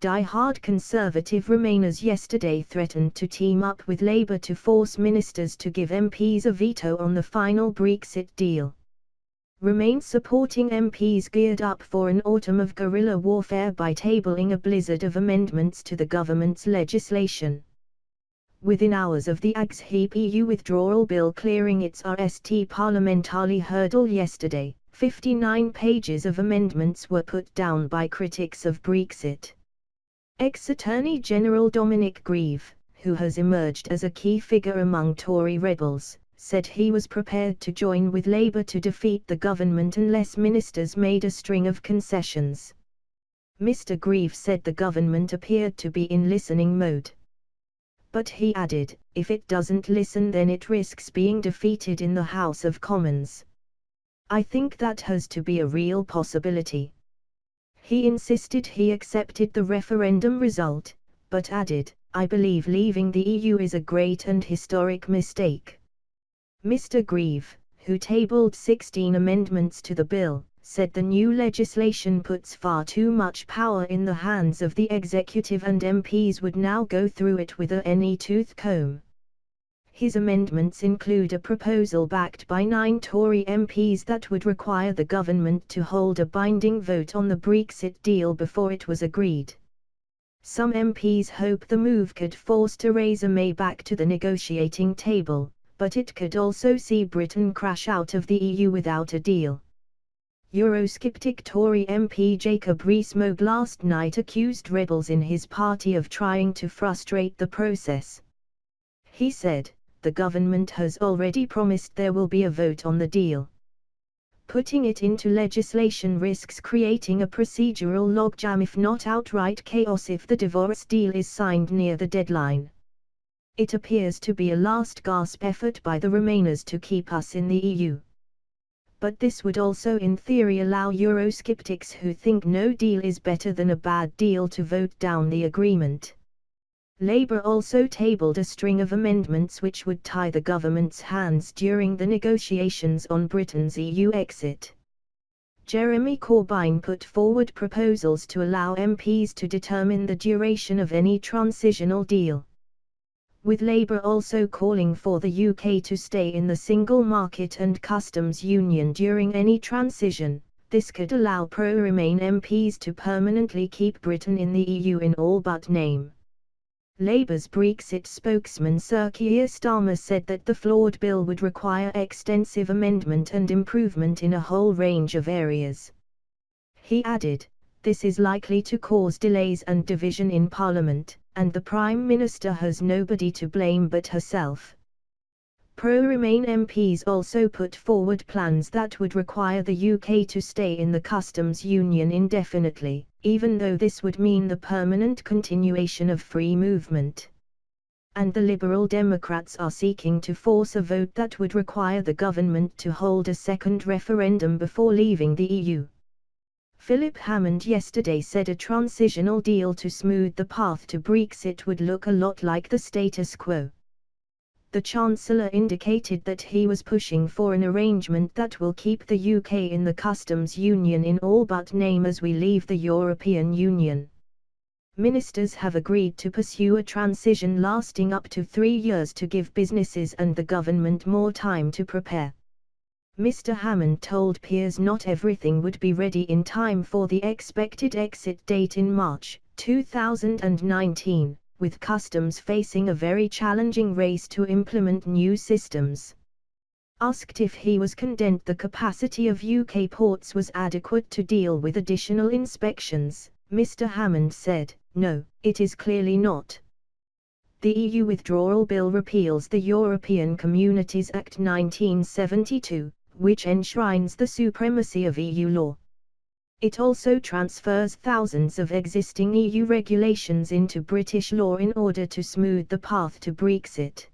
die-hard Conservative Remainers yesterday threatened to team up with Labour to force ministers to give MPs a veto on the final Brexit deal. Remain supporting MPs geared up for an autumn of guerrilla warfare by tabling a blizzard of amendments to the government's legislation. Within hours of the Ag's heap EU withdrawal bill clearing its RST parliamentary hurdle yesterday, 59 pages of amendments were put down by critics of Brexit. Ex-Attorney General Dominic Grieve, who has emerged as a key figure among Tory rebels, said he was prepared to join with Labour to defeat the government unless ministers made a string of concessions. Mr. Grieve said the government appeared to be in listening mode. But he added, if it doesn't listen then it risks being defeated in the House of Commons. I think that has to be a real possibility. He insisted he accepted the referendum result, but added, I believe leaving the EU is a great and historic mistake. Mr. Grieve, who tabled 16 amendments to the bill, said the new legislation puts far too much power in the hands of the executive and MPs would now go through it with any tooth comb. His amendments include a proposal backed by 9 Tory MPs that would require the government to hold a binding vote on the Brexit deal before it was agreed. Some MPs hope the move could force Theresa May back to the negotiating table, but it could also see Britain crash out of the EU without a deal. Eurosceptic Tory MP Jacob Rees-Mogg last night accused rebels in his party of trying to frustrate the process. He said, the government has already promised there will be a vote on the deal. Putting it into legislation risks creating a procedural logjam if not outright chaos if the divorce deal is signed near the deadline. It appears to be a last-gasp effort by the Remainers to keep us in the EU. But this would also in theory allow Eurosceptics who think no deal is better than a bad deal to vote down the agreement. Labour also tabled a string of amendments which would tie the government's hands during the negotiations on Britain's EU exit. Jeremy Corbyn put forward proposals to allow MPs to determine the duration of any transitional deal. With Labour also calling for the UK to stay in the single market and customs union during any transition, this could allow pro-Remain MPs to permanently keep Britain in the EU in all but name. Labour's Brexit spokesman Sir Keir Starmer said that the flawed bill would require extensive amendment and improvement in a whole range of areas. He added, this is likely to cause delays and division in Parliament, and the Prime Minister has nobody to blame but herself. Pro-Remain MPs also put forward plans that would require the UK to stay in the customs union indefinitely, even though this would mean the permanent continuation of free movement. And the Liberal Democrats are seeking to force a vote that would require the government to hold a second referendum before leaving the EU. Philip Hammond yesterday said a transitional deal to smooth the path to Brexit would look a lot like the status quo. The Chancellor indicated that he was pushing for an arrangement that will keep the UK in the customs union in all but name as we leave the European Union. Ministers have agreed to pursue a transition lasting up to 3 years to give businesses and the government more time to prepare. Mr. Hammond told peers not everything would be ready in time for the expected exit date in March 2019. With customs facing a very challenging race to implement new systems. Asked if he was content the capacity of UK ports was adequate to deal with additional inspections, Mr. Hammond said, no, it is clearly not. The EU withdrawal bill repeals the European Communities Act 1972, which enshrines the supremacy of EU law. It also transfers thousands of existing EU regulations into British law in order to smooth the path to Brexit.